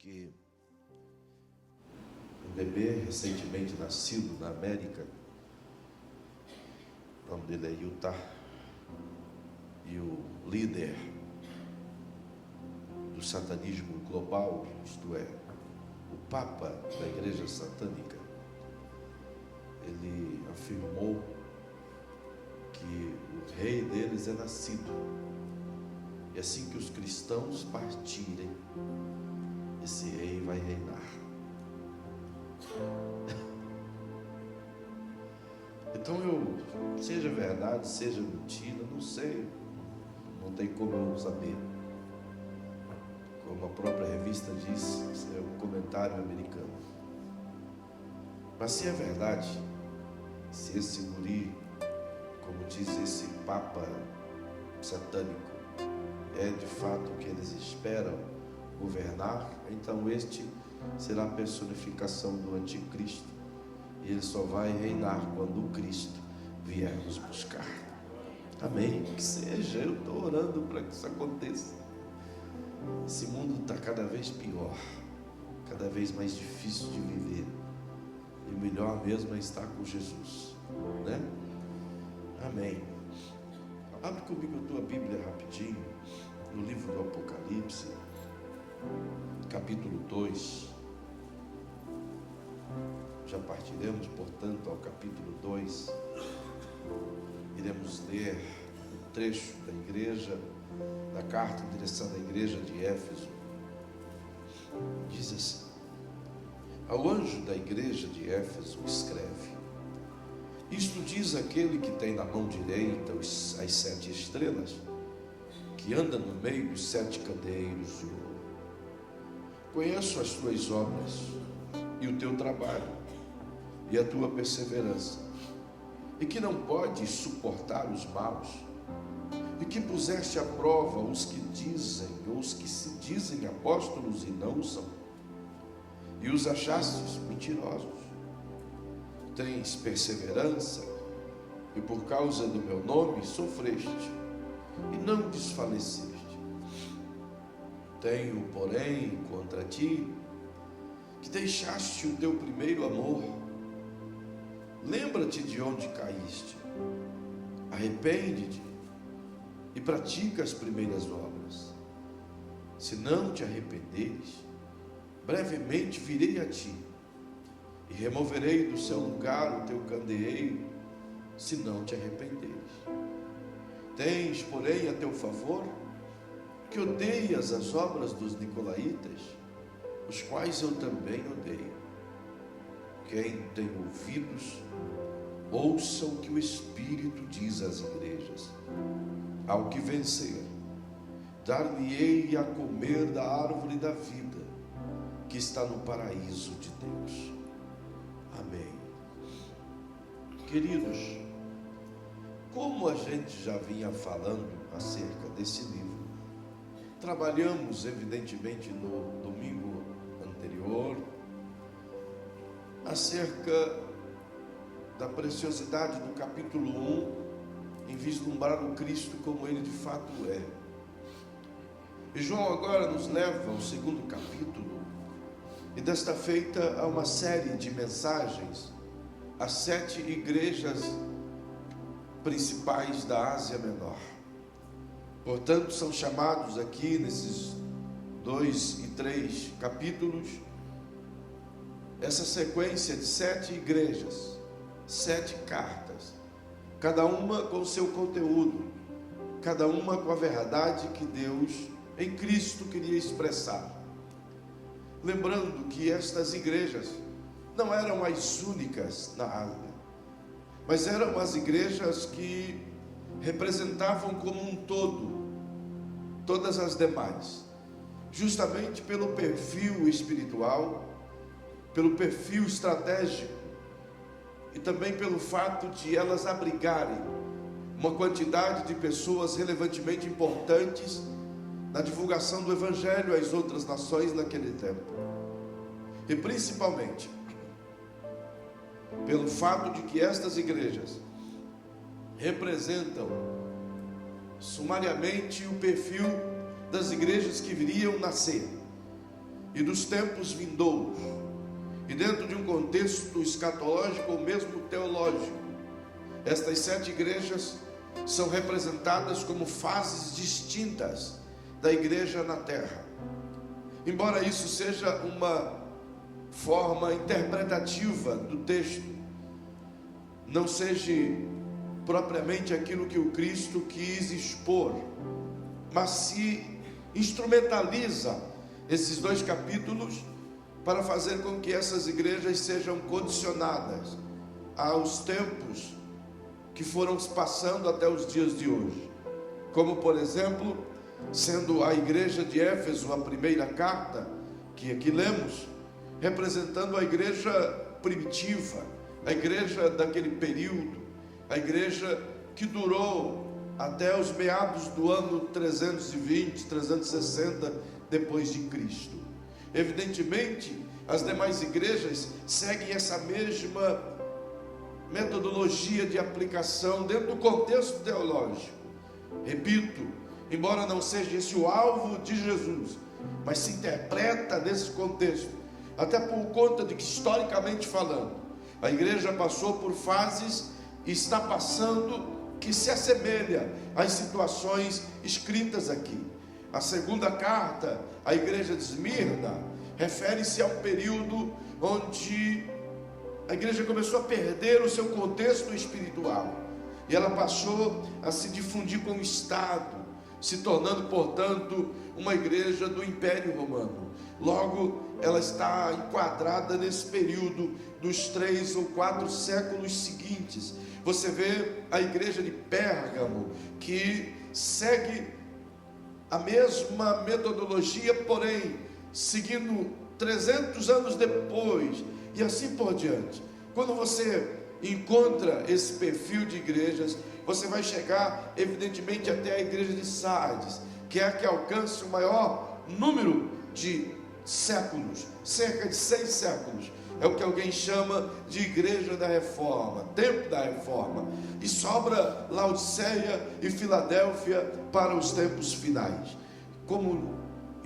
que um bebê recentemente nascido na América, o nome dele é Utah, e o líder do satanismo global, isto é, o Papa da Igreja Satânica, ele afirmou que o rei deles é nascido, e assim que os cristãos partirem, esse rei vai reinar. Então seja verdade, seja mentira, não sei, não tem como eu saber. Como a própria revista diz, é um comentário americano. Mas se é verdade, se esse guri, como diz esse Papa satânico, é de fato o que eles esperam governar, então este será a personificação do anticristo, e ele só vai reinar quando o Cristo vier nos buscar. Amém? Que seja, eu estou orando para que isso aconteça. Esse mundo está cada vez pior, cada vez mais difícil de viver, e o melhor mesmo é estar com Jesus, né? Amém. Abre comigo a tua Bíblia rapidinho, no livro do Apocalipse, capítulo 2. Já partiremos, portanto, ao capítulo 2. Iremos ler um trecho da igreja, da carta em direção da igreja de Éfeso. Diz assim: ao anjo da igreja de Éfeso escreve: isto diz aquele que tem na mão direita as 7 estrelas, que anda no meio dos 7 candeeiros de ouro. Conheço as tuas obras, e o teu trabalho, e a tua perseverança, e que não podes suportar os maus, e que puseste à prova os que dizem, ou os que se dizem apóstolos e não são, e os achastes mentirosos. Tens perseverança, e por causa do meu nome sofreste, e não desfaleceste. Tenho, porém, contra ti, que deixaste o teu primeiro amor. Lembra-te de onde caíste, arrepende-te e pratica as primeiras obras. Se não te arrependeres, brevemente virei a ti, e removerei do seu lugar o teu candeeiro, se não te arrependeres. Tens, porém, a teu favor, que odeias as obras dos nicolaítas, os quais eu também odeio. Quem tem ouvidos, ouça o que o Espírito diz às igrejas. Ao que vencer, dar-lhe-ei a comer da árvore da vida, que está no paraíso de Deus. Amém. Queridos, como a gente já vinha falando acerca desse livro, trabalhamos evidentemente no domingo anterior acerca da preciosidade do capítulo 1 em vislumbrar o Cristo como ele de fato é. E João agora nos leva ao segundo capítulo, e desta feita há uma série de mensagens às 7 igrejas principais da Ásia Menor. Portanto, são chamados aqui nesses 2 e 3 capítulos, essa sequência de 7 igrejas, 7 cartas, cada uma com o seu conteúdo, cada uma com a verdade que Deus em Cristo queria expressar. Lembrando que estas igrejas não eram as únicas na Ásia, mas eram as igrejas que representavam como um todo todas as demais, justamente pelo perfil espiritual, pelo perfil estratégico, e também pelo fato de elas abrigarem uma quantidade de pessoas relevantemente importantes na divulgação do Evangelho às outras nações naquele tempo. E principalmente pelo fato de que estas igrejas representam sumariamente o perfil das igrejas que viriam nascer, e dos tempos vindouros. E dentro de um contexto escatológico ou mesmo teológico, estas 7 igrejas são representadas como fases distintas da igreja na terra. Embora isso seja uma forma interpretativa do texto, não seja propriamente aquilo que o Cristo quis expor, mas se instrumentaliza esses 2 capítulos para fazer com que essas igrejas sejam condicionadas aos tempos que foram se passando até os dias de hoje. Como, por exemplo, sendo a igreja de Éfeso a primeira carta, que aqui lemos, representando a igreja primitiva, a igreja daquele período, a igreja que durou até os meados do ano 320, 360 depois de Cristo. Evidentemente, as demais igrejas seguem essa mesma metodologia de aplicação dentro do contexto teológico. Repito, embora não seja esse o alvo de Jesus, mas se interpreta nesse contexto, até por conta de que, historicamente falando, a igreja passou por fases e está passando que se assemelha às situações escritas aqui. A segunda carta, a igreja de Esmirna, refere-se a um período onde a igreja começou a perder o seu contexto espiritual, e ela passou a se difundir como Estado, se tornando, portanto, uma igreja do Império Romano. Logo, ela está enquadrada nesse período dos 3 ou 4 séculos seguintes. Você vê a igreja de Pérgamo, que segue a mesma metodologia, porém, seguindo 300 anos depois, e assim por diante. Quando você encontra esse perfil de igrejas, você vai chegar, evidentemente, até a igreja de Sardes, que é a que alcança o maior número de séculos, cerca de 6 séculos. É o que alguém chama de igreja da reforma, tempo da reforma. E sobra Laodiceia e Filadélfia para os tempos finais. Como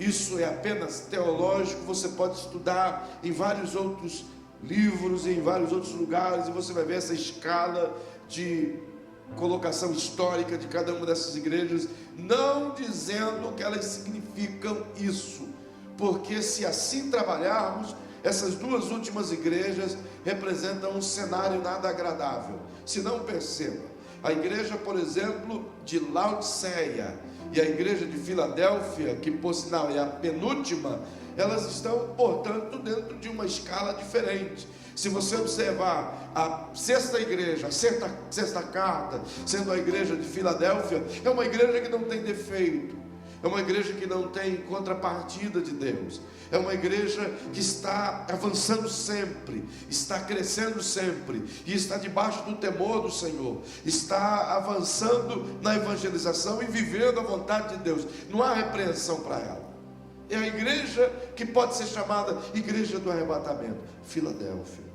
isso é apenas teológico, você pode estudar em vários outros livros, em vários outros lugares, e você vai ver essa escala de colocação histórica de cada uma dessas igrejas, não dizendo que elas significam isso, porque se assim trabalharmos, essas 2 últimas igrejas representam um cenário nada agradável. Se não, perceba, a igreja, por exemplo, de Laodiceia e a igreja de Filadélfia, que por sinal é a penúltima, elas estão, portanto, dentro de uma escala diferente. Se você observar a 6ª igreja, a sexta carta, sendo a igreja de Filadélfia, é uma igreja que não tem defeito, é uma igreja que não tem contrapartida de Deus, é uma igreja que está avançando sempre, está crescendo sempre, e está debaixo do temor do Senhor, está avançando na evangelização e vivendo a vontade de Deus. Não há repreensão para ela. É a igreja que pode ser chamada igreja do arrebatamento, Filadélfia.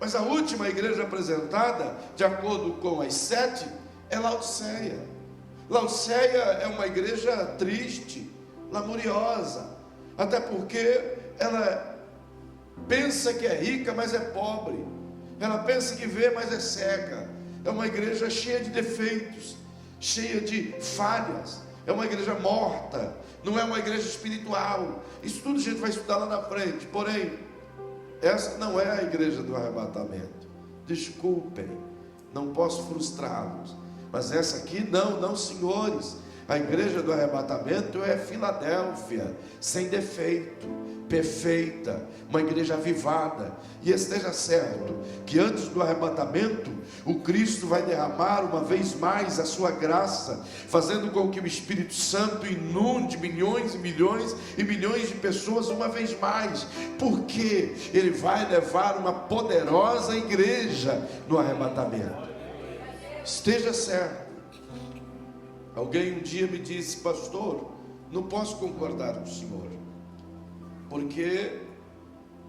Mas a última igreja apresentada, de acordo com as 7, é Laodiceia. Laodiceia é uma igreja triste, lamuriosa, até porque ela pensa que é rica, mas é pobre. Ela pensa que vê, mas é cega. É uma igreja cheia de defeitos, cheia de falhas. É uma igreja morta, não é uma igreja espiritual. Isso tudo a gente vai estudar lá na frente. Porém, essa não é a igreja do arrebatamento. Desculpem, não posso frustrá-los, mas essa aqui não, senhores. A igreja do arrebatamento é Filadélfia, sem defeito, perfeita, uma igreja avivada. E esteja certo que antes do arrebatamento, o Cristo vai derramar uma vez mais a sua graça, fazendo com que o Espírito Santo inunde milhões e milhões e milhões de pessoas uma vez mais, porque Ele vai levar uma poderosa igreja no arrebatamento. Esteja certo. Alguém um dia me disse: pastor, não posso concordar com o senhor, porque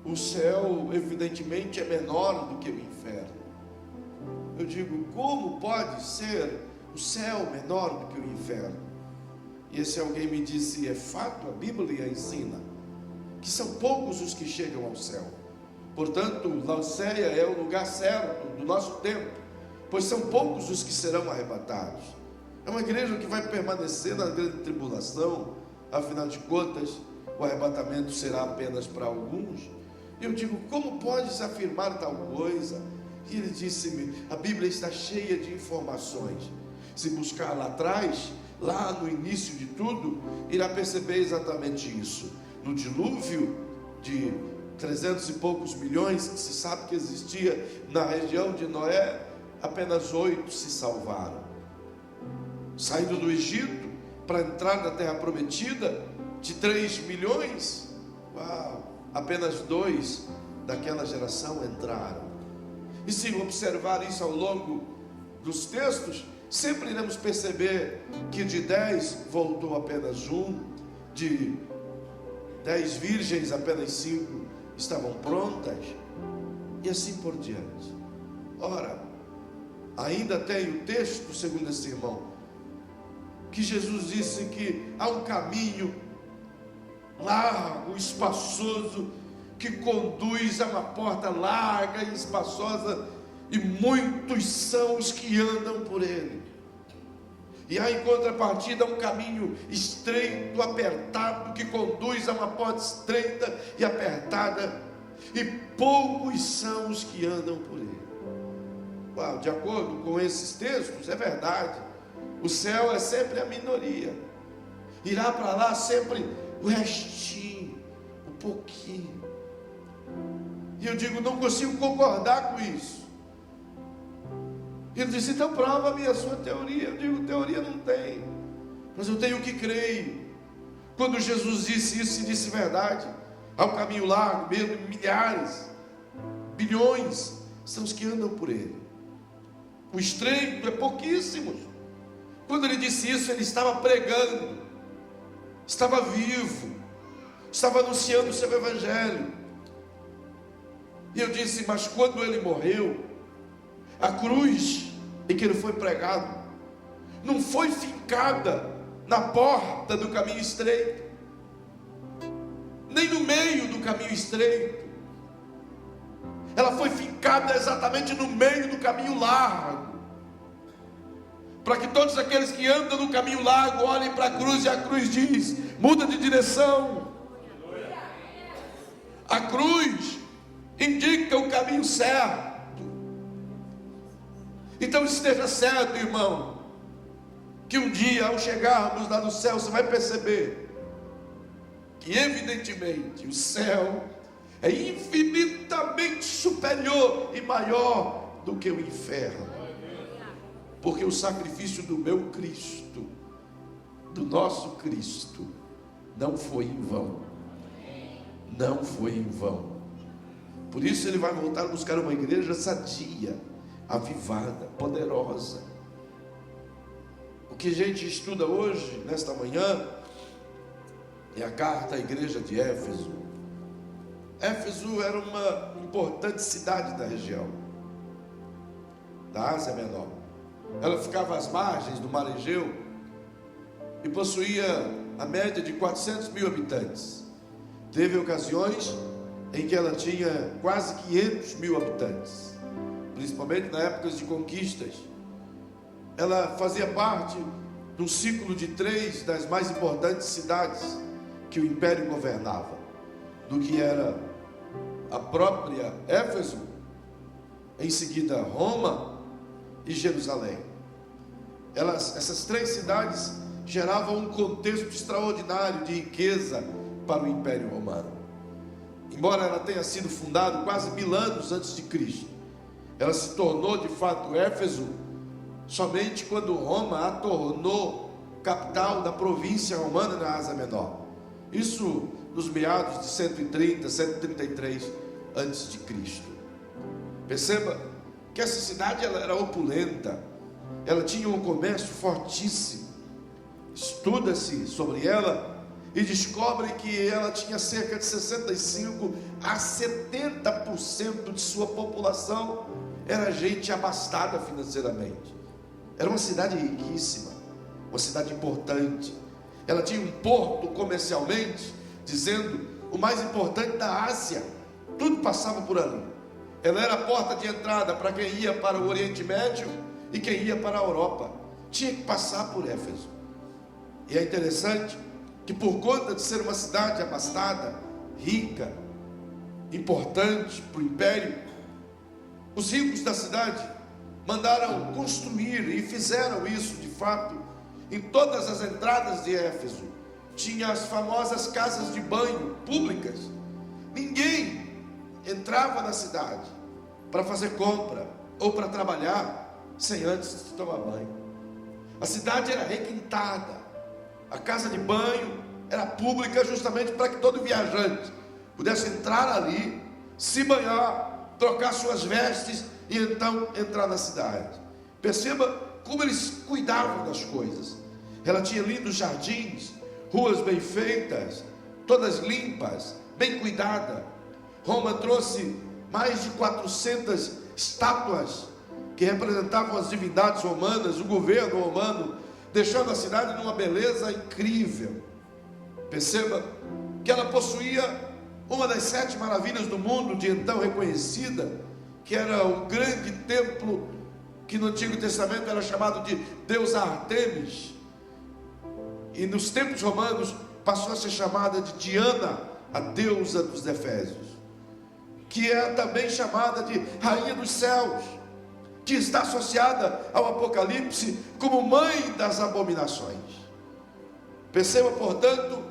o céu evidentemente é menor do que o inferno. Eu digo: como pode ser o céu menor do que o inferno? E esse alguém me disse: é fato, a Bíblia ensina. que são poucos os que chegam ao céu. Portanto, Laodiceia é o lugar certo do nosso tempo, pois são poucos os que serão arrebatados. É uma igreja que vai permanecer na grande tribulação. Afinal de contas, o arrebatamento será apenas para alguns. E eu digo, como pode-se afirmar tal coisa? E ele disse-me, a Bíblia está cheia de informações. Se buscar lá atrás, lá no início de tudo, irá perceber exatamente isso. No dilúvio de 300 e poucos milhões que se sabe que existia na região de Noé, apenas 8 se salvaram. Saindo do Egito para entrar na terra prometida, de 3 milhões, apenas 2 daquela geração entraram. E se observar isso ao longo dos textos, sempre iremos perceber que de 10 voltou apenas 1, de 10 virgens apenas 5 estavam prontas, e assim por diante. Ora, ainda tem o texto, segundo esse irmão, que Jesus disse que há um caminho largo, espaçoso, que conduz a uma porta larga e espaçosa, e muitos são os que andam por ele. E há em contrapartida um caminho estreito, apertado, que conduz a uma porta estreita e apertada, e poucos são os que andam por ele. De acordo com esses textos, é verdade, o céu é sempre a minoria, irá para lá sempre o restinho, um pouquinho. E eu digo, não consigo concordar com isso. E ele disse, então prova-me a sua teoria. Eu digo, teoria não tem, mas eu tenho que creio. Quando Jesus disse isso, se disse verdade. Há um caminho largo, mesmo milhares, bilhões são os que andam por ele. O estreito é pouquíssimos. Quando ele disse isso, ele estava pregando, estava vivo, estava anunciando o seu evangelho. E eu disse, mas quando ele morreu, a cruz em que ele foi pregado não foi fincada na porta do caminho estreito, nem no meio do caminho estreito. Ela foi fincada exatamente no meio do caminho largo, para que todos aqueles que andam no caminho largo olhem para a cruz, e a cruz diz, muda de direção. A cruz indica o caminho certo. Então esteja certo, irmão, que um dia, ao chegarmos lá no céu, você vai perceber que evidentemente o céu é infinitamente superior e maior do que o inferno, porque o sacrifício do meu Cristo, do nosso Cristo, não foi em vão. Não foi em vão. Por isso ele vai voltar a buscar uma igreja sadia, avivada, poderosa. O que a gente estuda hoje, nesta manhã, é a carta à igreja de Éfeso. Éfeso era uma importante cidade da região da Ásia Menor. Ela ficava às margens do mar Egeu e possuía a média de 400 mil habitantes. Teve ocasiões em que ela tinha quase 500 mil habitantes, principalmente na época de conquistas. Ela fazia parte de um ciclo de 3 das mais importantes cidades que o império governava, do que era a própria Éfeso, em seguida Roma e Jerusalém. Essas 3 cidades geravam um contexto extraordinário de riqueza para o império romano. Embora ela tenha sido fundada quase 1000 anos antes de Cristo, ela se tornou de fato Éfeso somente quando Roma a tornou capital da província romana na Ásia Menor. Isso nos meados de 130, 133 antes de Cristo. Perceba que essa cidade ela era opulenta, ela tinha um comércio fortíssimo. Estuda-se sobre ela e descobre que ela tinha cerca de 65 a 70% de sua população era gente abastada financeiramente. Era uma cidade riquíssima, uma cidade importante. Ela tinha um porto comercialmente, dizendo o mais importante da Ásia. Tudo passava por ali. Ela era a porta de entrada para quem ia para o Oriente Médio e quem ia para a Europa. Tinha que passar por Éfeso. E é interessante que, por conta de ser uma cidade abastada, rica, importante para o império, os ricos da cidade mandaram construir, e fizeram isso de fato, em todas as entradas de Éfeso. Tinha as famosas casas de banho públicas. Ninguém entrava na cidade para fazer compra ou para trabalhar sem antes tomar banho. A cidade era requintada. A casa de banho era pública justamente para que todo viajante pudesse entrar ali, se banhar, trocar suas vestes e então entrar na cidade. Perceba como eles cuidavam das coisas. Ela tinha lindos jardins, ruas bem feitas, todas limpas, bem cuidadas. Roma trouxe mais de 400 estátuas que representavam as divindades romanas, o governo romano, deixando a cidade numa beleza incrível. Perceba que ela possuía uma das 7 maravilhas do mundo, de então reconhecida, que era o grande templo, que no Antigo Testamento era chamado de deusa Artemis, e nos tempos romanos passou a ser chamada de Diana, a deusa dos Efésios, que é também chamada de rainha dos céus, que está associada ao Apocalipse como mãe das abominações. Perceba, portanto,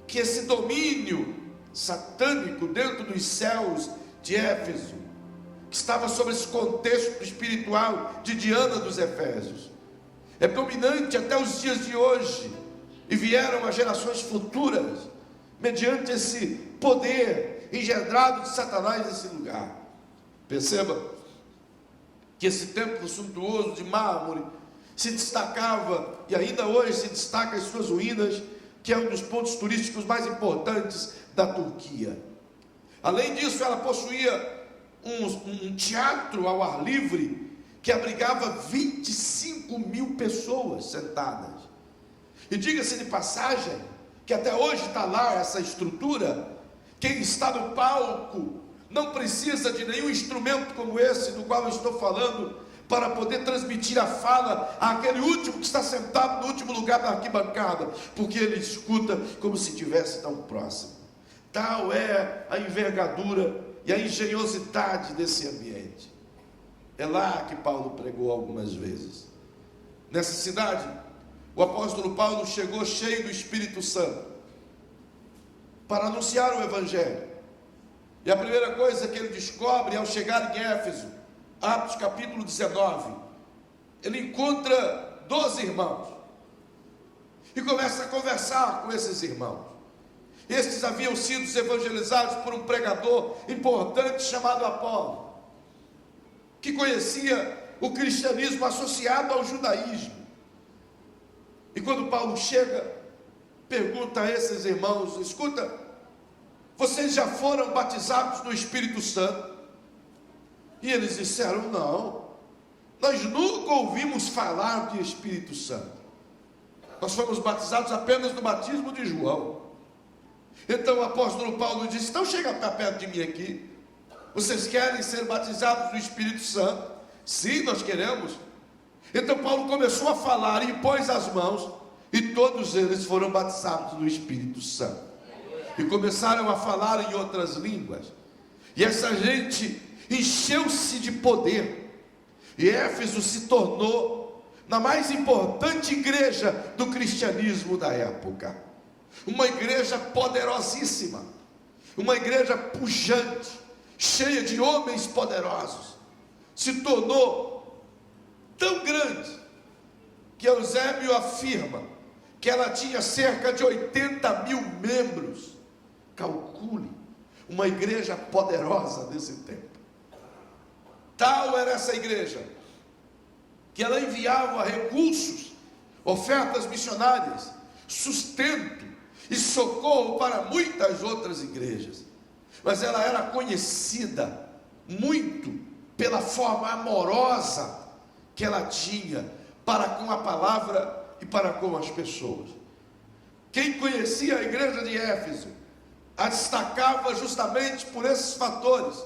que esse domínio satânico dentro dos céus de Éfeso, que estava sob esse contexto espiritual de Diana dos Efésios, é dominante até os dias de hoje, e vieram as gerações futuras, mediante esse poder engendrado de Satanás nesse lugar. Perceba que esse templo suntuoso de mármore se destacava, e ainda hoje se destaca em suas ruínas, que é um dos pontos turísticos mais importantes da Turquia. Além disso, ela possuía um teatro ao ar livre, que abrigava 25 mil pessoas sentadas. E diga-se de passagem, que até hoje está lá essa estrutura. Quem está no palco não precisa de nenhum instrumento como esse do qual eu estou falando, para poder transmitir a fala àquele último que está sentado no último lugar da arquibancada, porque ele escuta como se estivesse tão próximo. Tal é a envergadura e a engenhosidade desse ambiente. É lá que Paulo pregou algumas vezes. Nessa cidade, o apóstolo Paulo chegou cheio do Espírito Santo para anunciar o Evangelho. E a primeira coisa que ele descobre ao chegar em Éfeso, Atos capítulo 19, ele encontra 12 irmãos e começa a conversar com esses irmãos. Estes haviam sido evangelizados por um pregador importante chamado Apolo, que conhecia o cristianismo associado ao judaísmo. E quando Paulo chega, pergunta a esses irmãos: escuta, vocês já foram batizados no Espírito Santo? E eles disseram: não, nós nunca ouvimos falar de Espírito Santo. Nós fomos batizados apenas no batismo de João. Então o apóstolo Paulo disse: então chega para perto de mim aqui. Vocês querem ser batizados no Espírito Santo? Sim, nós queremos. Então Paulo começou a falar e pôs as mãos, e todos eles foram batizados no Espírito Santo. E começaram a falar em outras línguas. E essa gente encheu-se de poder. E Éfeso se tornou na mais importante igreja do cristianismo da época. Uma igreja poderosíssima, uma igreja pujante, cheia de homens poderosos. Se tornou tão grande que Eusébio afirma que ela tinha cerca de 80 mil membros. Calcule, uma igreja poderosa desse tempo. Tal era essa igreja, que ela enviava recursos, ofertas missionárias, sustento e socorro para muitas outras igrejas. Mas ela era conhecida muito pela forma amorosa que ela tinha para com a palavra e para com as pessoas. Quem conhecia a igreja de Éfeso a destacava justamente por esses fatores.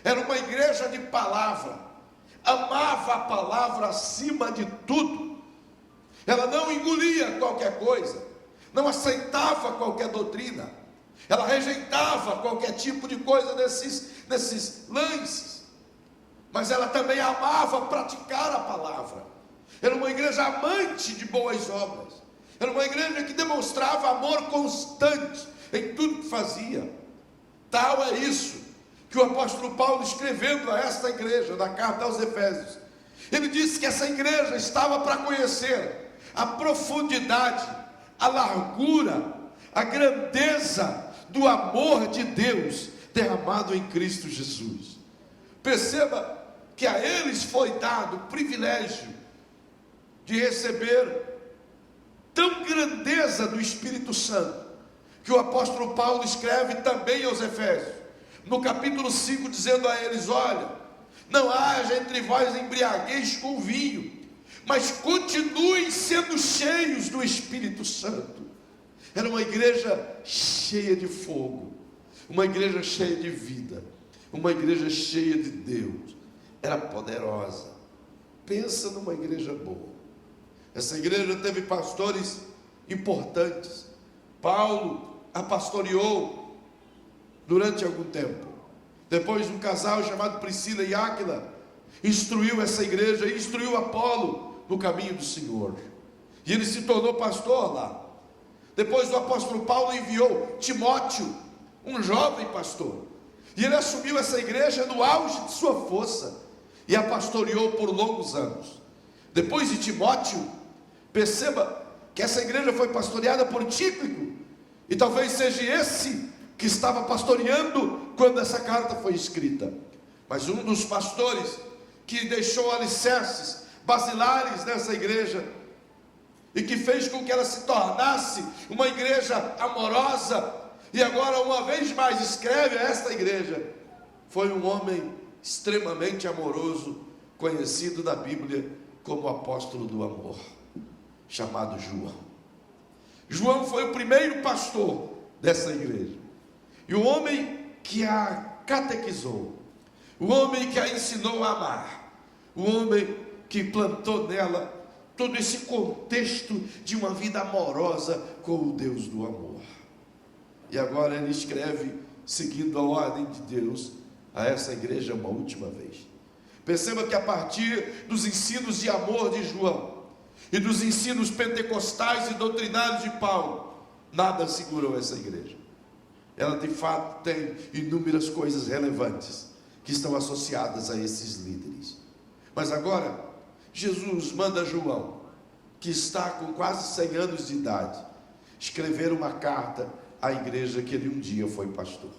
Era uma igreja de palavra, amava a palavra acima de tudo. Ela não engolia qualquer coisa, não aceitava qualquer doutrina, ela rejeitava qualquer tipo de coisa nesses lances, mas ela também amava praticar a palavra. Era uma igreja amante de boas obras, era uma igreja que demonstrava amor constante em tudo que fazia. Tal é isso que o apóstolo Paulo, escrevendo a esta igreja, na carta aos Efésios, ele disse que essa igreja estava para conhecer a profundidade, a largura, a grandeza do amor de Deus derramado em Cristo Jesus. Perceba que a eles foi dado o privilégio de receber tão grandeza do Espírito Santo, que o apóstolo Paulo escreve também aos Efésios, no capítulo 5, dizendo a eles: olha, não haja entre vós embriaguez com vinho, mas continuem sendo cheios do Espírito Santo. Era uma igreja cheia de fogo, uma igreja cheia de vida, uma igreja cheia de Deus. Era poderosa. Pensa numa igreja boa. Essa igreja teve pastores importantes. Paulo a pastoreou durante algum tempo. Depois, um casal chamado Priscila e Áquila instruiu essa igreja e instruiu Apolo no caminho do Senhor, e ele se tornou pastor lá. Depois, o apóstolo Paulo enviou Timóteo, um jovem pastor, e ele assumiu essa igreja no auge de sua força e a pastoreou por longos anos. Depois de Timóteo, perceba que essa igreja foi pastoreada por Tíquico, e talvez seja esse que estava pastoreando quando essa carta foi escrita. Mas um dos pastores que deixou alicerces basilares nessa igreja e que fez com que ela se tornasse uma igreja amorosa, e agora uma vez mais escreve a esta igreja, foi um homem extremamente amoroso, conhecido na Bíblia como o apóstolo do amor, chamado João. João foi o primeiro pastor dessa igreja, e o homem que a catequizou, o homem que a ensinou a amar, o homem que plantou nela todo esse contexto de uma vida amorosa com o Deus do amor. E agora ele escreve, seguindo a ordem de Deus, a essa igreja uma última vez. Perceba que a partir dos ensinos de amor de João e dos ensinos pentecostais e doutrinários de Paulo, nada segurou essa igreja. Ela de fato tem inúmeras coisas relevantes que estão associadas a esses líderes. Mas agora, Jesus manda João, que está com quase 100 anos de idade, escrever uma carta à igreja que ele um dia foi pastor.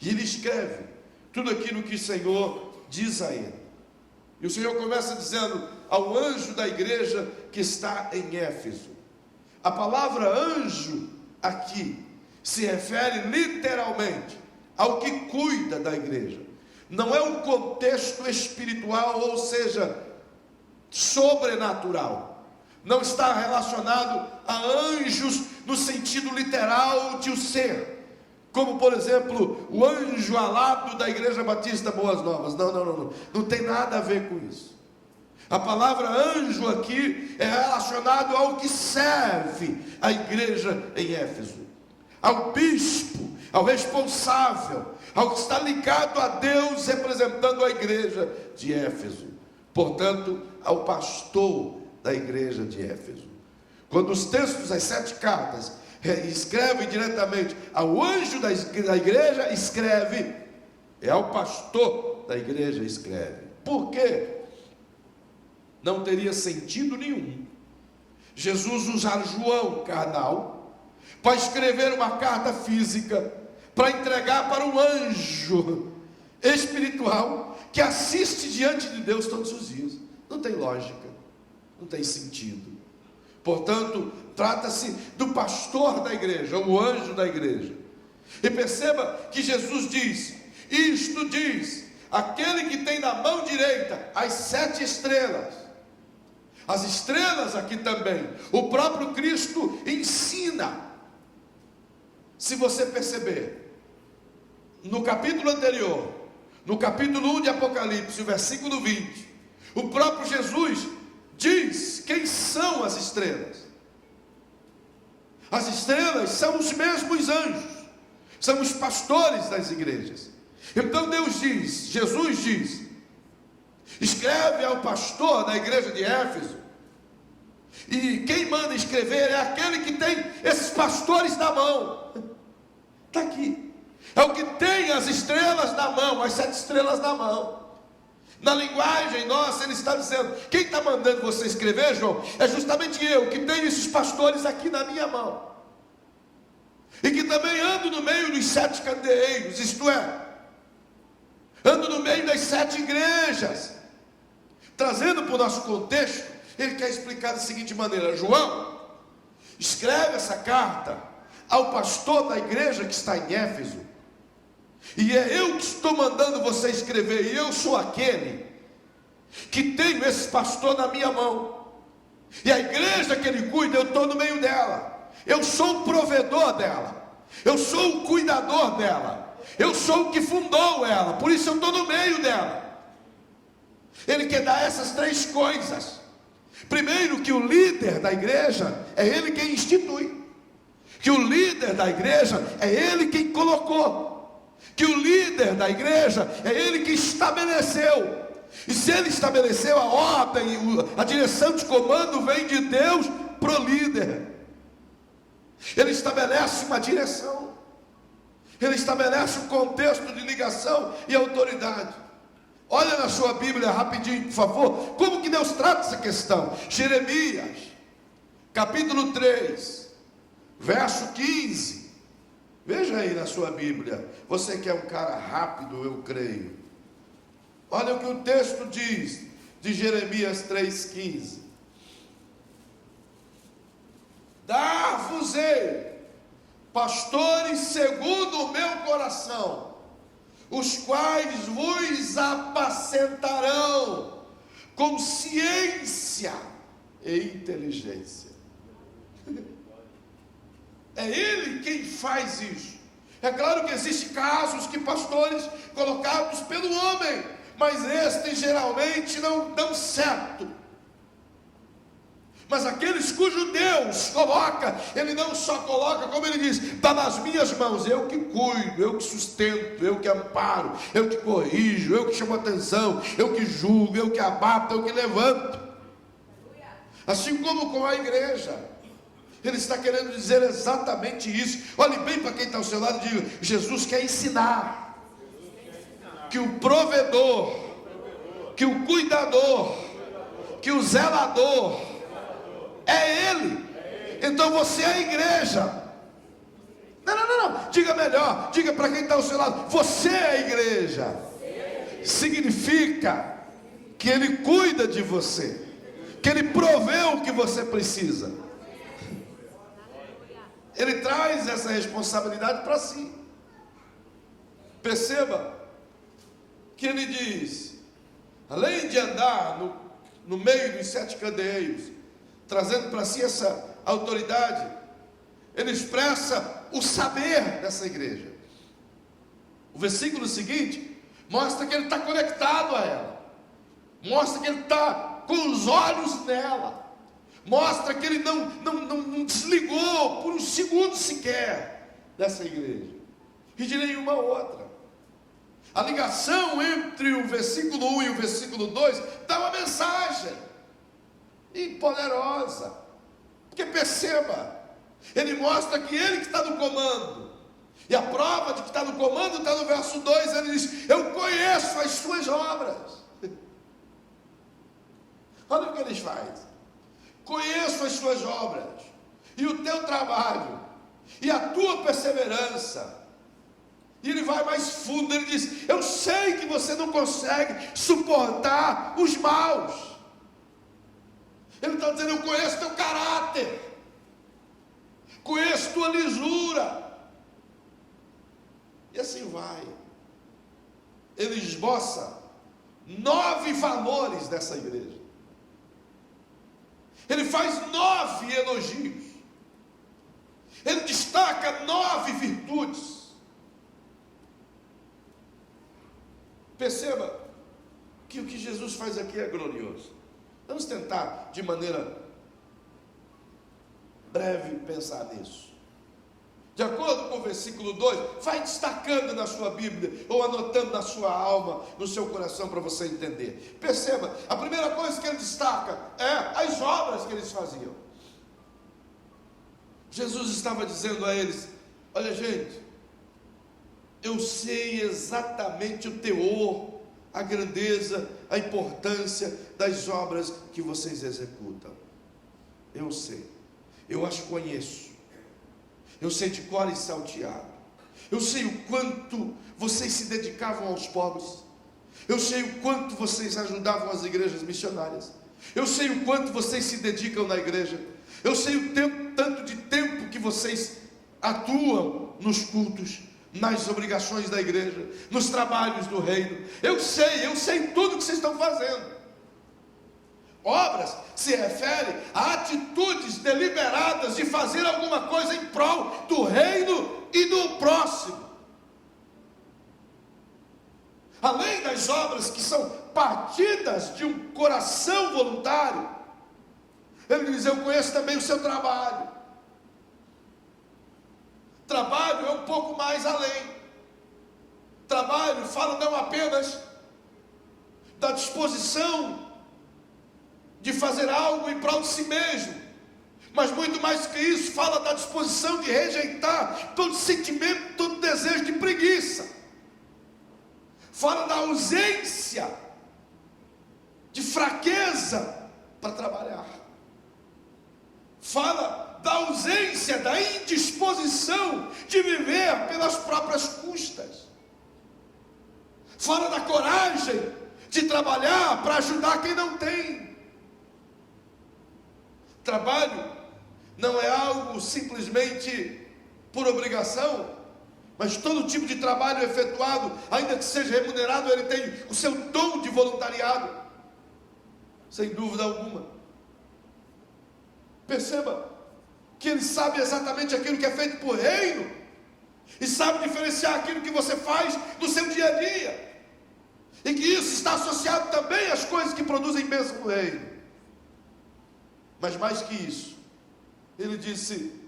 E ele escreve tudo aquilo que o Senhor diz a ele. E o Senhor começa dizendo ao anjo da igreja que está em Éfeso. A palavra anjo aqui se refere literalmente ao que cuida da igreja. Não é um contexto espiritual, ou seja, sobrenatural. Não está relacionado a anjos no sentido literal de o ser, como por exemplo o anjo alado da Igreja Batista Boas Novas. Não tem nada a ver com isso. A palavra anjo aqui é relacionado ao que serve a igreja em Éfeso, ao bispo, ao responsável, ao que está ligado a Deus, representando a igreja de Éfeso. Portanto, ao pastor da igreja de Éfeso. Quando os textos das 7 cartas escrevem diretamente ao anjo da igreja, escreve, é ao pastor da igreja, escreve. Por quê? Não teria sentido nenhum Jesus usar João carnal para escrever uma carta física, para entregar para um anjo espiritual que assiste diante de Deus todos os dias. Não tem lógica, não tem sentido. Portanto, trata-se do pastor da igreja, o anjo da igreja. E perceba que Jesus diz, isto diz aquele que tem na mão direita as 7 estrelas. As estrelas aqui também, o próprio Cristo ensina, se você perceber, no capítulo anterior, no capítulo 1 de Apocalipse, o versículo 20, o próprio Jesus diz quem são as estrelas. As estrelas são os mesmos anjos, são os pastores das igrejas. Então Jesus diz, escreve ao pastor da igreja de Éfeso, e quem manda escrever é aquele que tem esses pastores na mão. Está aqui, é o que tem as estrelas na mão, as 7 estrelas na mão. Na linguagem nossa, ele está dizendo, quem está mandando você escrever, João, é justamente eu, que tenho esses pastores aqui na minha mão, e que também ando no meio dos 7 candeeiros, isto é, ando no meio das 7 igrejas. Trazendo para o nosso contexto, ele quer explicar da seguinte maneira: João, escreve essa carta ao pastor da igreja que está em Éfeso, e é eu que estou mandando você escrever, e eu sou aquele que tenho esse pastor na minha mão, e a igreja que ele cuida, eu estou no meio dela, eu sou o provedor dela, eu sou o cuidador dela, eu sou o que fundou ela, por isso eu estou no meio dela. Ele quer dar essas 3 coisas. Primeiro, que o líder da igreja é ele quem institui, que o líder da igreja é ele quem colocou, que o líder da igreja é ele que estabeleceu. E se ele estabeleceu, a ordem, a direção de comando vem de Deus para o líder. Ele estabelece uma direção, ele estabelece um contexto de ligação e autoridade. Olha na sua Bíblia rapidinho, por favor, como que Deus trata essa questão. Jeremias, capítulo 3, verso 15. Veja aí na sua Bíblia. Você que é um cara rápido, eu creio. Olha o que o texto diz de Jeremias 3,15. Dar-vos-ei pastores segundo o meu coração, os quais vos apacentarão com ciência e inteligência. É ele quem faz isso. É claro que existem casos que pastores colocados pelo homem, mas estes geralmente não dão certo. Mas aqueles cujo Deus coloca, ele não só coloca, como ele diz, está nas minhas mãos, eu que cuido, eu que sustento, eu que amparo, eu que corrijo, eu que chamo atenção, eu que julgo, eu que abato, eu que levanto. Assim como com a igreja, ele está querendo dizer exatamente isso. Olhe bem para quem está ao seu lado e diga: Jesus quer ensinar que o provedor, que o cuidador, que o zelador é ele. Então você é a igreja. Não. Diga melhor. Diga para quem está ao seu lado: você é a igreja. Significa que ele cuida de você, que ele provê o que você precisa. Ele traz essa responsabilidade para si. Perceba que ele diz, além de andar no meio dos 7 candeeiros, trazendo para si essa autoridade, ele expressa o saber dessa igreja. O versículo seguinte mostra que ele está conectado a ela, mostra que ele está com os olhos nela, mostra que ele não desligou por um segundo sequer dessa igreja e de nenhuma outra. A ligação entre o versículo 1 e o versículo 2 dá uma mensagem e poderosa, porque perceba, ele mostra que ele que está no comando, e a prova de que está no comando está no verso 2, ele diz: eu conheço as suas obras. Olha o que ele faz: conheço as suas obras, e o teu trabalho, e a tua perseverança. E ele vai mais fundo, ele diz: eu sei que você não consegue suportar os maus. Ele está dizendo: eu conheço teu caráter, conheço tua lisura. E assim vai. Ele esboça 9 valores dessa igreja. Ele faz 9 elogios. Ele destaca 9 virtudes. atitudes. Perceba que o que Jesus faz aqui é glorioso. Vamos tentar, de maneira breve, pensar nisso. De acordo com o versículo 2, vai destacando na sua Bíblia, ou anotando na sua alma, no seu coração, para você entender. Perceba, a primeira coisa que ele destaca é as obras que eles faziam. Jesus estava dizendo a eles: olha, gente, eu sei exatamente o teor, a grandeza, a importância das obras que vocês executam. Eu sei, eu as conheço. Eu sei de cor e salteado. Eu sei o quanto vocês se dedicavam aos pobres. Eu sei o quanto vocês ajudavam as igrejas missionárias. Eu sei o quanto vocês se dedicam na igreja. Eu sei o tanto de tempo que vocês atuam nos cultos, nas obrigações da igreja, nos trabalhos do reino. Eu sei tudo que vocês estão fazendo. Obras se refere a atitudes deliberadas de fazer alguma coisa em prol do reino e do próximo. Além das obras que são partidas de um coração voluntário, ele diz: eu conheço também o seu trabalho. Trabalho é um pouco mais além. Trabalho fala não apenas da disposição de fazer algo em prol de si mesmo, mas muito mais que isso, fala da disposição de rejeitar todo sentimento, todo desejo de preguiça. Fala da ausência de fraqueza para trabalhar. Fala da ausência, da indisposição de viver pelas próprias custas. Fala da coragem de trabalhar para ajudar quem não tem. Trabalho não é algo simplesmente por obrigação, mas todo tipo de trabalho efetuado, ainda que seja remunerado, ele tem o seu dom de voluntariado, sem dúvida alguma. Perceba que ele sabe exatamente aquilo que é feito por reino, e sabe diferenciar aquilo que você faz no seu dia a dia, e que isso está associado também às coisas que produzem bênção no reino. Mas mais que isso, ele disse: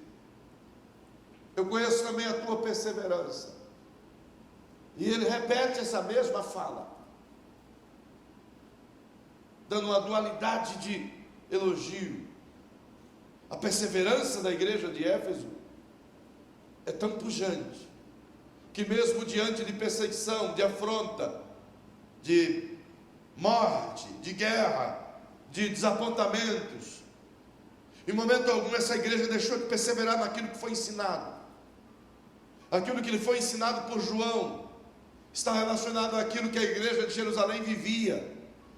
eu conheço também a tua perseverança. E ele repete essa mesma fala, dando uma dualidade de elogio. A perseverança da igreja de Éfeso é tão pujante, que mesmo diante de perseguição, de afronta, de morte, de guerra, de desapontamentos, em momento algum essa igreja deixou de perseverar naquilo que foi ensinado. Aquilo que lhe foi ensinado por João está relacionado àquilo que a igreja de Jerusalém vivia.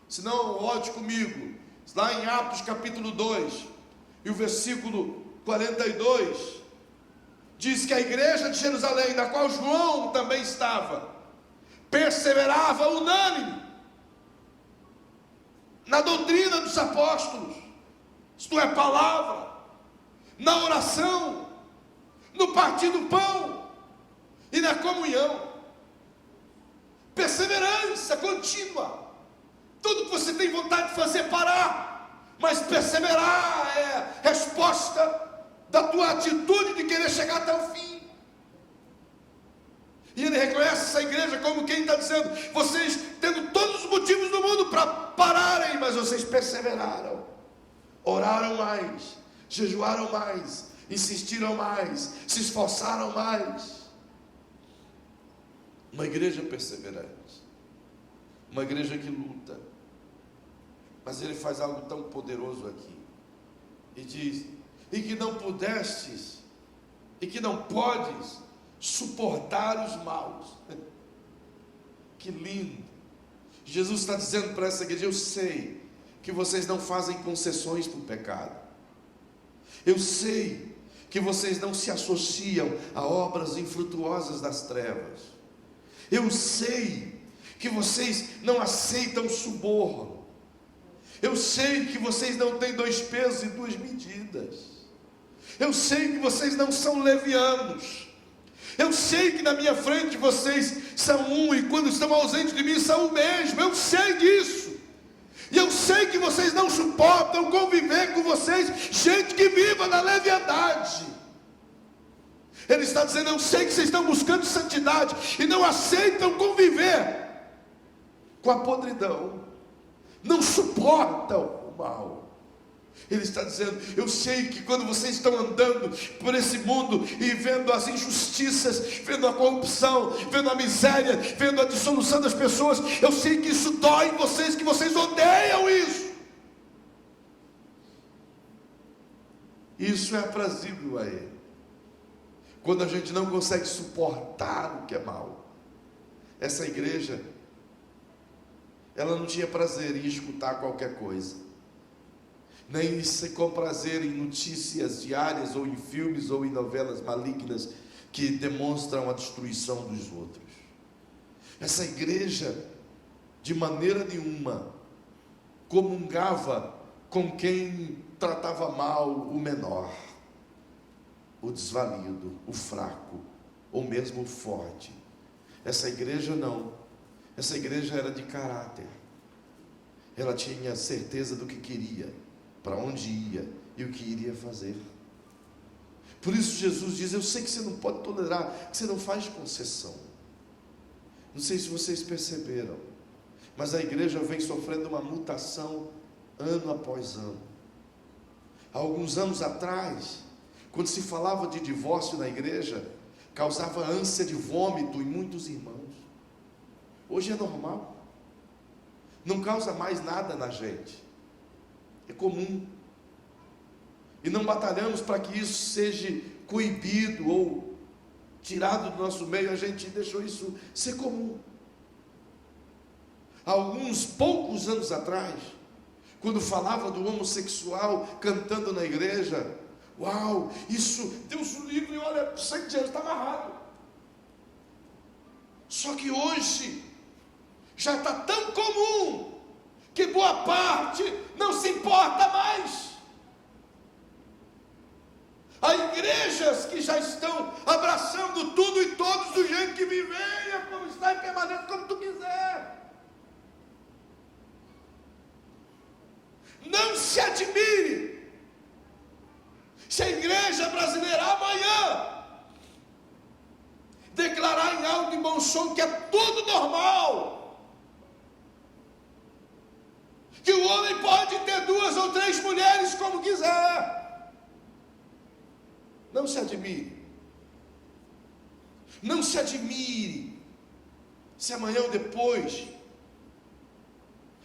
Se não, olhe comigo, lá em Atos capítulo 2, e o versículo 42, diz que a igreja de Jerusalém, na qual João também estava, perseverava unânime na doutrina dos apóstolos, isto é, palavra, na oração, no partir do pão e na comunhão. Perseverança contínua. Tudo que você tem vontade de fazer, parar, mas perseverar é resposta da tua atitude de querer chegar até o fim. E ele reconhece essa igreja como quem está dizendo: vocês tendo todos os motivos do mundo para pararem, mas vocês perseveraram, oraram mais, jejuaram mais, insistiram mais, se esforçaram mais. Uma igreja perseverante, uma igreja que luta. Mas ele faz algo tão poderoso aqui, e diz: e que não pudestes, e que não podes suportar os maus. Que lindo! Jesus está dizendo para essa igreja: eu sei que vocês não fazem concessões para o pecado, eu sei que vocês não se associam a obras infrutuosas das trevas, eu sei que vocês não aceitam suborno, eu sei que vocês não têm 2 pesos e 2 medidas, eu sei que vocês não são levianos, Eu sei que na minha frente vocês são um, e quando estão ausentes de mim são o mesmo. Eu sei disso. E eu sei que vocês não suportam conviver com vocês, gente que viva na leviandade. Ele está dizendo, eu sei que vocês estão buscando santidade e não aceitam conviver com a podridão, não suportam o mal. Ele está dizendo, eu sei que quando vocês estão andando por esse mundo e vendo as injustiças, vendo a corrupção, vendo a miséria, vendo a dissolução das pessoas, eu sei que isso dói em vocês, que vocês odeiam isso. Isso é aprazível a Ele. Quando a gente não consegue suportar o que é mal. Essa igreja, ela não tinha prazer em escutar qualquer coisa, nem se comprazer em notícias diárias, ou em filmes, ou em novelas malignas, que demonstram a destruição dos outros. Essa igreja, de maneira nenhuma, comungava com quem tratava mal o menor, o desvalido, o fraco, ou mesmo o forte. Essa igreja não. Essa igreja era de caráter. Ela tinha certeza do que queria, para onde ia e o que iria fazer. Por isso Jesus diz, eu sei que você não pode tolerar, que você não faz concessão. Não sei se vocês perceberam, mas a igreja vem sofrendo uma mutação ano após ano. Há alguns anos atrás, quando se falava de divórcio na igreja, causava ânsia de vômito em muitos irmãos. Hoje é normal, não causa mais nada na gente, é comum, e não batalhamos para que isso seja coibido ou tirado do nosso meio. A gente deixou isso ser comum. Há alguns poucos anos atrás, quando falava do homossexual cantando na igreja, uau, isso, Deus o livre, olha, o sangue de Jesus está amarrado. Só que hoje já está tão comum que boa parte não se importa mais. Há igrejas que já estão abraçando tudo e todos do jeito que me venha, como está e permaneça como tu quiser. Não se admire se a igreja brasileira amanhã declarar em alto e bom som que é tudo normal, que o homem pode ter 2 ou 3 mulheres como quiser. Não se admire. Não se admire se amanhã ou depois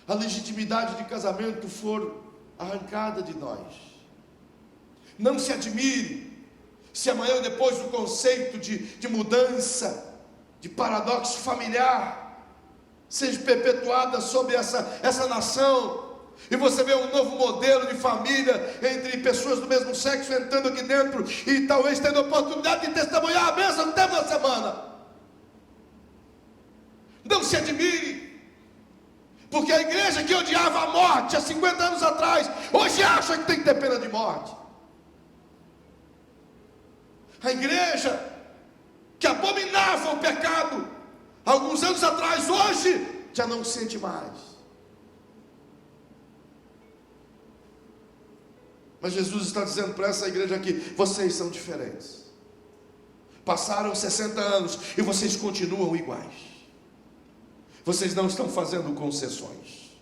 a legitimidade de casamento for arrancada de nós. Não se admire se amanhã ou depois o conceito de mudança, de paradoxo familiar, seja perpetuada sobre essa nação, e você vê um novo modelo de família entre pessoas do mesmo sexo entrando aqui dentro e talvez tendo a oportunidade de testemunhar a bênção no tempo da semana. Não se admire, porque a igreja que odiava a morte há 50 anos atrás, hoje acha que tem que ter pena de morte. A igreja que abominava o pecado há alguns anos atrás, hoje já não sente mais. Mas Jesus está dizendo para essa igreja aqui, vocês são diferentes. Passaram 60 anos e vocês continuam iguais. Vocês não estão fazendo concessões.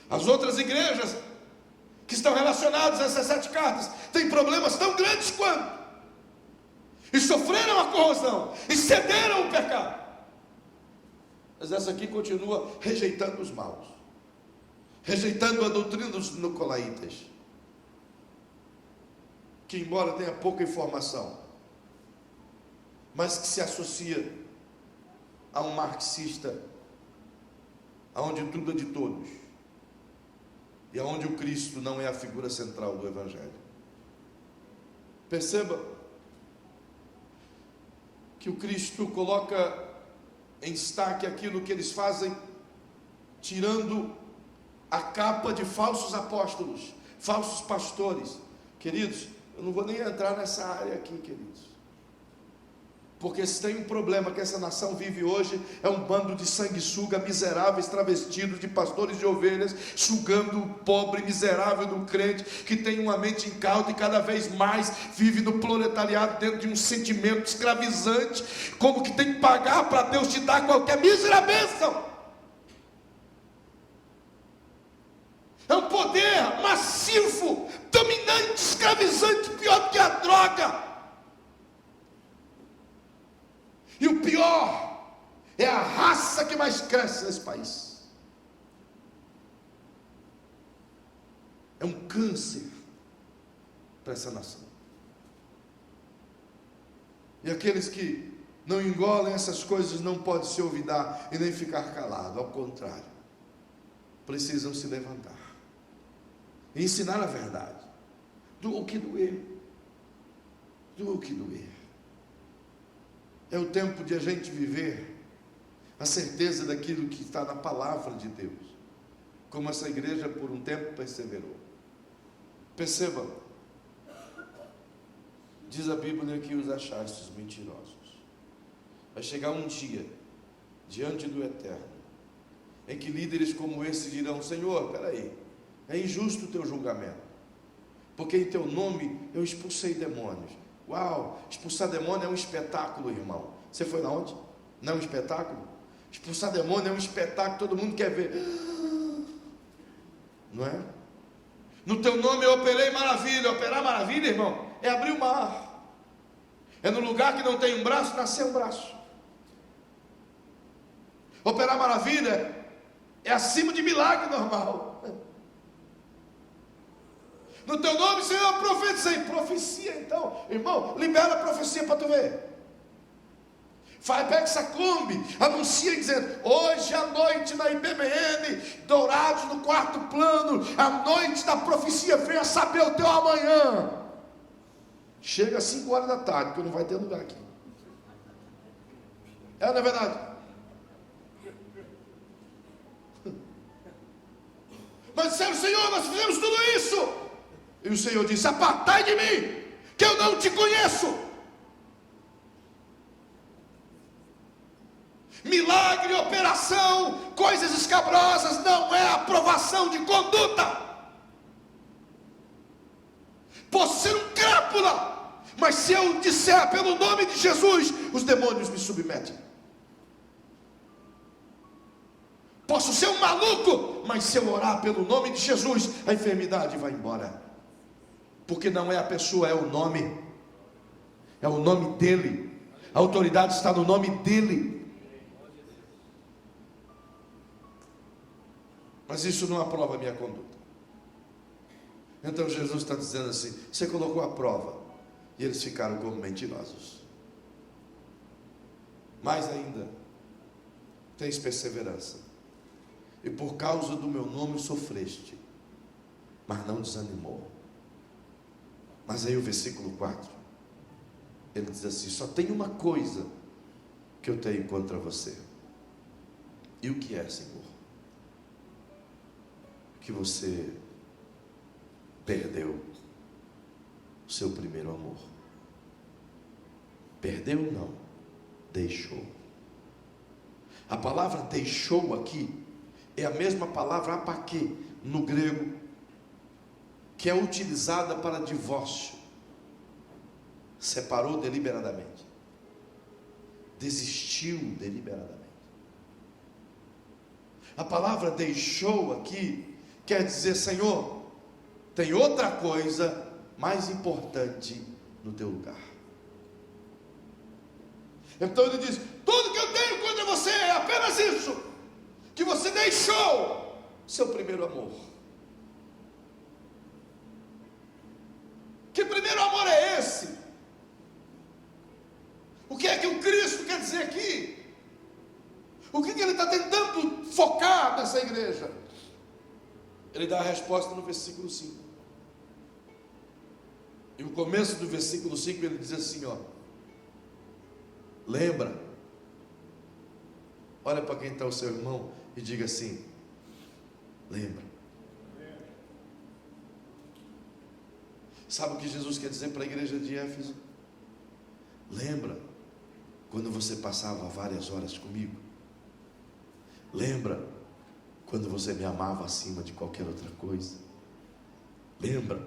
As outras igrejas que estão relacionadas a essas 7 cartas têm problemas tão grandes quanto, e sofreram a corrosão, e cederam o pecado. Mas essa aqui continua rejeitando os maus, rejeitando a doutrina dos nicolaítas, que embora tenha pouca informação, mas que se associa a um marxista, aonde tudo é de todos, e aonde o Cristo não é a figura central do Evangelho. Perceba que o Cristo coloca em destaque aquilo que eles fazem, tirando a capa de falsos apóstolos, falsos pastores. Queridos, eu não vou nem entrar nessa área aqui, queridos. Porque se tem um problema que essa nação vive hoje, é um bando de sanguessuga, miseráveis, travestidos de pastores de ovelhas, sugando o pobre miserável do crente, que tem uma mente incauta e cada vez mais vive no proletariado, dentro de um sentimento escravizante, como que tem que pagar para Deus te dar qualquer mísera bênção. É um poder massivo, dominante, escravizante, pior do que a droga. E o pior é a raça que mais cresce nesse país. É um câncer para essa nação. E aqueles que não engolem essas coisas não podem se olvidar e nem ficar calado. Ao contrário, precisam se levantar e ensinar a verdade. Doa o que doer. Doa o que doer. É o tempo de a gente viver a certeza daquilo que está na palavra de Deus, como essa igreja por um tempo perseverou. Perceba, diz a Bíblia que os achaste mentirosos. Vai chegar um dia, diante do Eterno, em que líderes como esse dirão: Senhor, peraí, é injusto o teu julgamento, porque em teu nome eu expulsei demônios. Uau, expulsar demônio é um espetáculo, irmão. Você foi lá onde? Não é um espetáculo? Expulsar demônio é um espetáculo, todo mundo quer ver. Não é? No teu nome eu operei maravilha. Operar maravilha, irmão, é abrir o mar. É no lugar que não tem um braço, nascer um braço. Operar maravilha é acima de milagre normal. No teu nome, Senhor, eu profetizei. Profecia, então, irmão, libera a profecia para tu ver. Pega essa Kombi, anuncia dizendo: hoje à noite na IBMN, Dourados no quarto plano, a noite da profecia, venha saber o teu amanhã. Chega às 5 horas da tarde, porque não vai ter lugar aqui. Não é verdade? Mas disseram: Senhor, nós fizemos tudo isso. E o Senhor disse: apartai de mim, que eu não te conheço. Milagre, operação, coisas escabrosas não é aprovação de conduta. Posso ser um crápula, mas se eu disser pelo nome de Jesus, os demônios me submetem. Posso ser um maluco, mas se eu orar pelo nome de Jesus, a enfermidade vai embora. Porque não é a pessoa, é o nome. É o nome dele. A autoridade está no nome dele. Mas isso não aprova a minha conduta. Então Jesus está dizendo assim: você colocou a prova, e eles ficaram como mentirosos. Mais ainda, tens perseverança, e por causa do meu nome sofreste, mas não desanimou. Mas aí o versículo 4, ele diz assim: só tem uma coisa que eu tenho contra você. E o que é, Senhor? Que você perdeu o seu primeiro amor. Perdeu não, deixou. A palavra deixou aqui é a mesma palavra apaquê no grego, que é utilizada para divórcio. Separou deliberadamente, desistiu deliberadamente. A palavra deixou aqui quer dizer: Senhor, tem outra coisa mais importante no teu lugar. Então ele diz: tudo que eu tenho contra você é apenas isso, que você deixou seu primeiro amor. Que primeiro amor é esse? O que é que o Cristo quer dizer aqui? O que ele está tentando focar nessa igreja? Ele dá a resposta no versículo 5. E o começo do versículo 5 ele diz assim, ó: lembra, olha para quem está o seu irmão e diga assim: lembra. Sabe o que Jesus quer dizer para a igreja de Éfeso? Lembra quando você passava várias horas comigo? Lembra quando você me amava acima de qualquer outra coisa? Lembra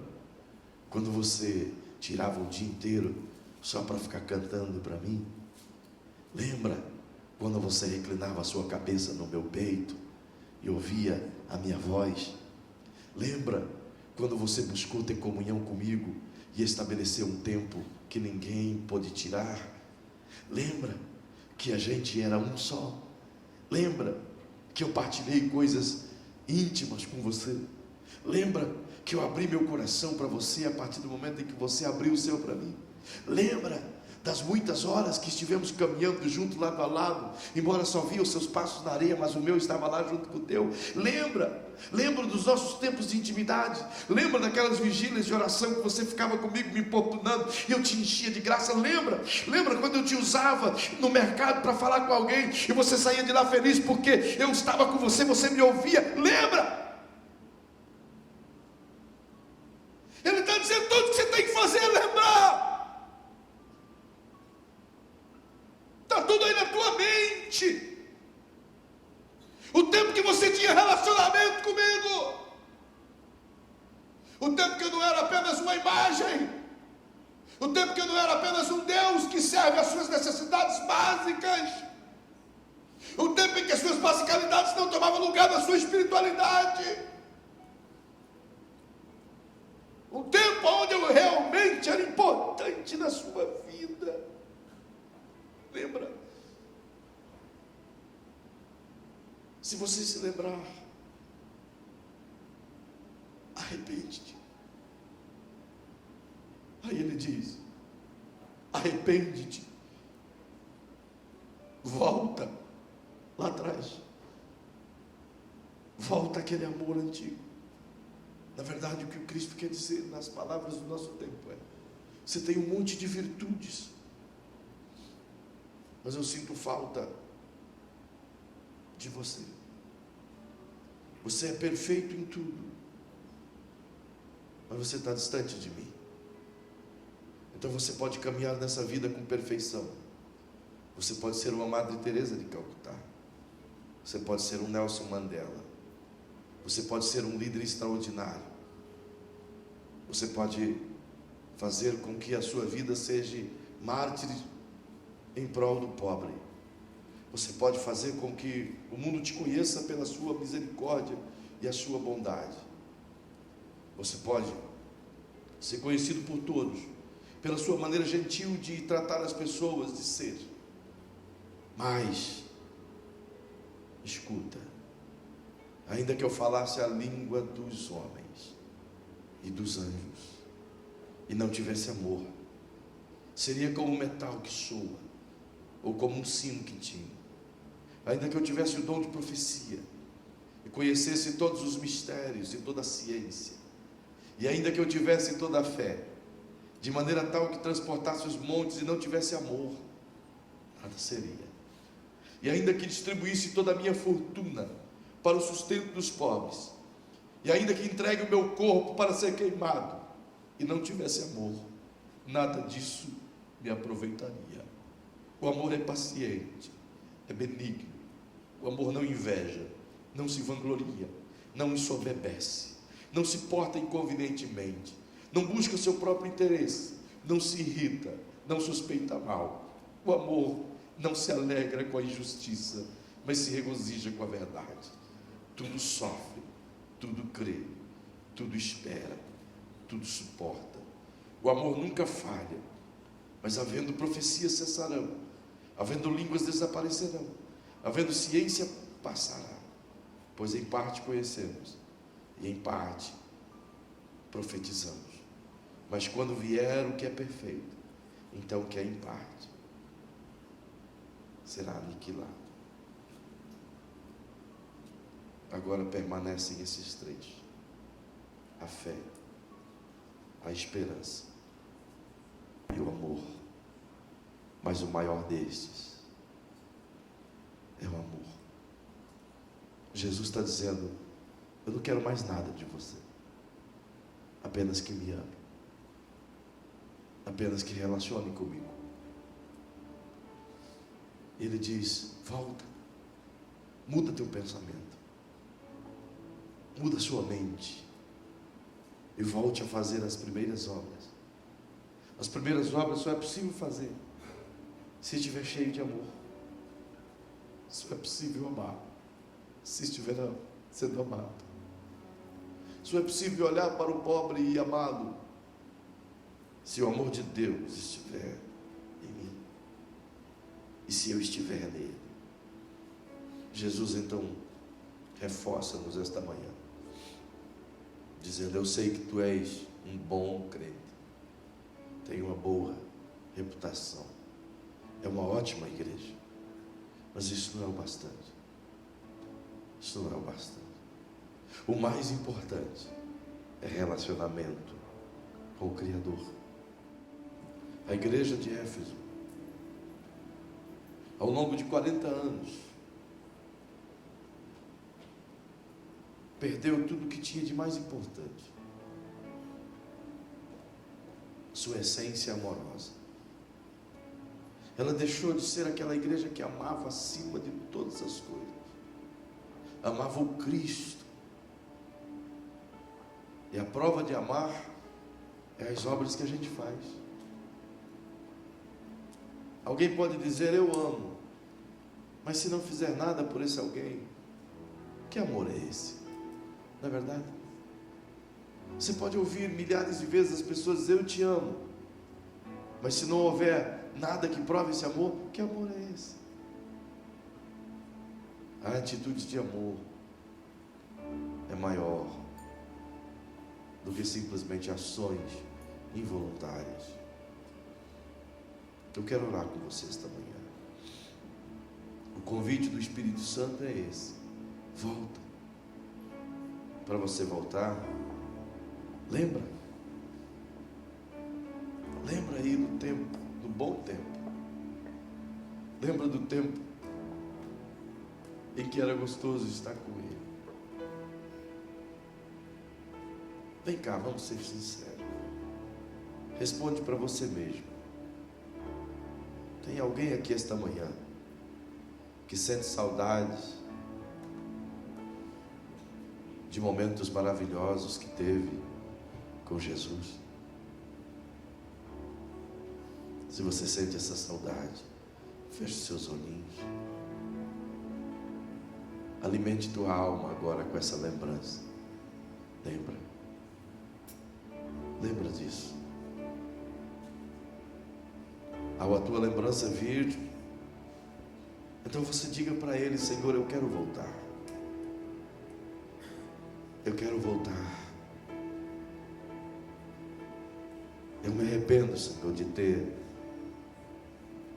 quando você tirava o dia inteiro só para ficar cantando para mim? Lembra quando você reclinava a sua cabeça no meu peito e ouvia a minha voz? Lembra quando você buscou ter comunhão comigo e estabeleceu um tempo que ninguém pôde tirar? Lembra que a gente era um só? Lembra que eu partilhei coisas íntimas com você? Lembra que eu abri meu coração para você a partir do momento em que você abriu o seu para mim? Lembra das muitas horas que estivemos caminhando junto, lado a lado, embora só via os seus passos na areia, mas o meu estava lá junto com o teu? Lembra dos nossos tempos de intimidade? Lembra daquelas vigílias de oração que você ficava comigo me importunando e eu te enchia de graça? Lembra quando eu te usava no mercado para falar com alguém e você saía de lá feliz porque eu estava com você, você me ouvia? Lembra? Ele está dizendo: tudo que você tem que fazer é lembrar. Está tudo aí na tua mente. O tempo que você tinha relacionamento comigo, o tempo que eu não era apenas uma imagem, o tempo que eu não era apenas um Deus que serve às suas necessidades básicas, o tempo em que as suas basicalidades não tomavam lugar na sua espiritualidade, o tempo onde eu realmente era importante na sua vida. Lembra? Se você se lembrar, arrepende-te. Aí ele diz: arrepende-te, volta lá atrás, volta àquele amor antigo. Na verdade, o que o Cristo quer dizer nas palavras do nosso tempo é: você tem um monte de virtudes, mas eu sinto falta de você. Você é perfeito em tudo, mas você está distante de mim. Então você pode caminhar nessa vida com perfeição. Você pode ser uma Madre Teresa de Calcutá. Você pode ser um Nelson Mandela. Você pode ser um líder extraordinário. Você pode fazer com que a sua vida seja mártir em prol do pobre. Você pode fazer com que o mundo te conheça pela sua misericórdia e a sua bondade. Você pode ser conhecido por todos pela sua maneira gentil de tratar as pessoas, de ser. Mas, escuta, ainda que eu falasse a língua dos homens e dos anjos e não tivesse amor, seria como um metal que soa, ou como um sino que tinha. Ainda que eu tivesse o dom de profecia e conhecesse todos os mistérios e toda a ciência, e ainda que eu tivesse toda a fé, de maneira tal que transportasse os montes e não tivesse amor, nada seria. E ainda que distribuísse toda a minha fortuna para o sustento dos pobres, e ainda que entregue o meu corpo para ser queimado, e não tivesse amor, nada disso me aproveitaria. O amor é paciente, é benigno. O amor não inveja, não se vangloria, não ensoberbece, não se porta inconvenientemente, não busca seu próprio interesse, não se irrita, não suspeita mal. O amor não se alegra com a injustiça, mas se regozija com a verdade. Tudo sofre, tudo crê, tudo espera, tudo suporta. O amor nunca falha, mas havendo profecias cessarão, havendo línguas desaparecerão, havendo ciência passará, pois em parte conhecemos e em parte profetizamos. Mas quando vier o que é perfeito, então o que é em parte será aniquilado. Agora permanecem esses três: a fé, a esperança e o amor. Mas o maior destes é o amor. Jesus está dizendo: eu não quero mais nada de você, apenas que me ame, apenas que relacione comigo. Ele diz: volta, muda teu pensamento, muda sua mente e volte a fazer as primeiras obras. As primeiras obras só é possível fazer se estiver cheio de amor. Só é possível amar se estiver sendo amado. Só é possível olhar para o pobre e amá-lo se o amor de Deus estiver em mim e se eu estiver nele. Jesus então reforça-nos esta manhã, dizendo: eu sei que tu és um bom crente, tem uma boa reputação, é uma ótima igreja, mas isso não é o bastante. Isso não é o bastante. O mais importante é relacionamento com o Criador. A igreja de Éfeso, ao longo de 40 anos, perdeu tudo o que tinha de mais importante: sua essência amorosa. Ela deixou de ser aquela igreja que amava acima de todas as coisas, amava o Cristo. E a prova de amar é as obras que a gente faz. Alguém pode dizer: eu amo, mas se não fizer nada por esse alguém, que amor é esse? Não é verdade? Você pode ouvir milhares de vezes as pessoas dizer: eu te amo, mas se não houver nada que prove esse amor, que amor é esse? A atitude de amor é maior do que simplesmente ações involuntárias. Eu quero orar com você esta manhã. O convite do Espírito Santo é esse: volta. Para você voltar, lembra aí do tempo, do bom tempo. Lembra do tempo em que era gostoso estar com Ele. Vem cá, vamos ser sinceros. Responde para você mesmo. Tem alguém aqui esta manhã que sente saudades de momentos maravilhosos que teve com Jesus? Se você sente essa saudade, feche seus olhinhos. Alimente tua alma agora com essa lembrança. Lembra disso. Ao a tua lembrança vir, então você diga para Ele: Senhor, eu quero voltar. Eu quero voltar. Eu me arrependo, Senhor, de ter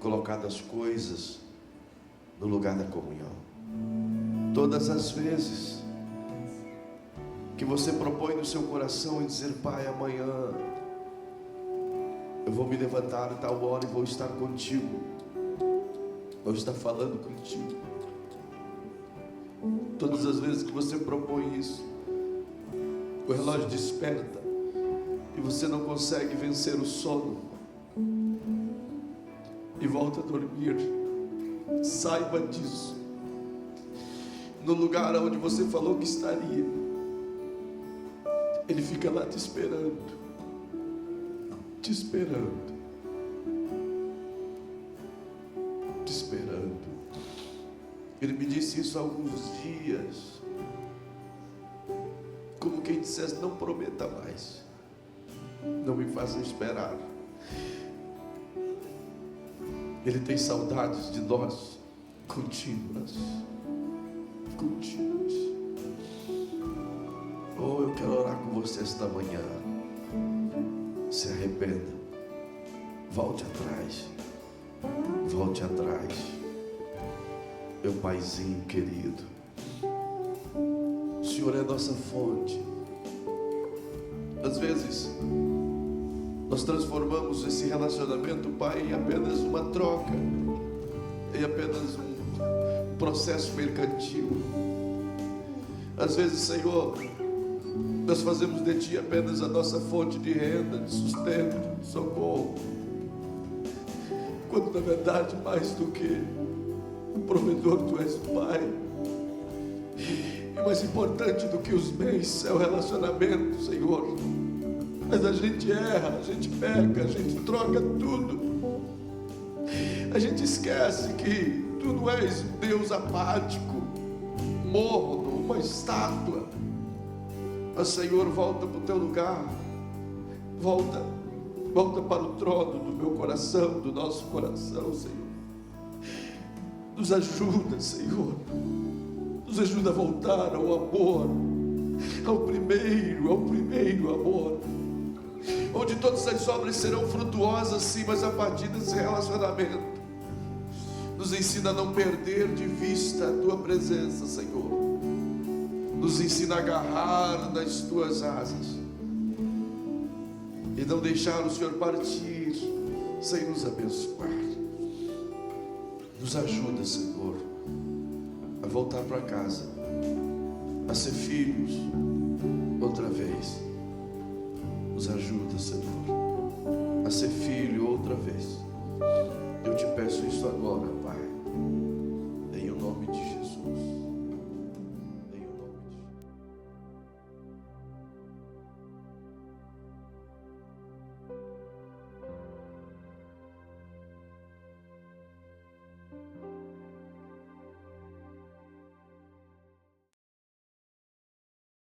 colocado as coisas no lugar da comunhão. Todas as vezes que você propõe no seu coração em dizer: Pai, amanhã eu vou me levantar a tal hora e vou estar contigo, vou estar falando contigo. Todas as vezes que você propõe isso, o relógio desperta e você não consegue vencer o sono e volta a dormir. Saiba disso. No lugar onde você falou que estaria, Ele fica lá te esperando. Te esperando. Te esperando. Ele me disse isso há alguns dias, como quem dissesse: não prometa mais, não me faça esperar. Ele tem saudades de nós contínuas. Oh, eu quero orar com você esta manhã. Se arrependa, volte atrás, meu Paizinho querido. O Senhor é a nossa fonte. Às vezes nós transformamos esse relacionamento, Pai, em apenas uma troca, em apenas um processo mercantil. Às vezes, Senhor, nós fazemos de Ti apenas a nossa fonte de renda, de sustento, de socorro, quando na verdade, mais do que provedor, Tu és o Pai. E mais importante do que os bens é o relacionamento, Senhor. Mas a gente erra, a gente peca, a gente troca tudo. A gente esquece que Tu não és um Deus apático, morno, uma estátua. Mas, Senhor, volta para o Teu lugar. Volta para o trono do meu coração, do nosso coração, Senhor. Nos ajuda, Senhor. Nos ajuda a voltar ao amor, ao primeiro amor, onde todas as obras serão frutuosas, sim, mas a partir desse relacionamento. Nos ensina a não perder de vista a Tua presença, Senhor. Nos ensina a agarrar nas Tuas asas e não deixar o Senhor partir sem nos abençoar. Nos ajuda, Senhor, a voltar para casa, a ser filhos outra vez. Nos ajuda, Senhor, a ser filho outra vez. Eu te peço isso agora, Pai,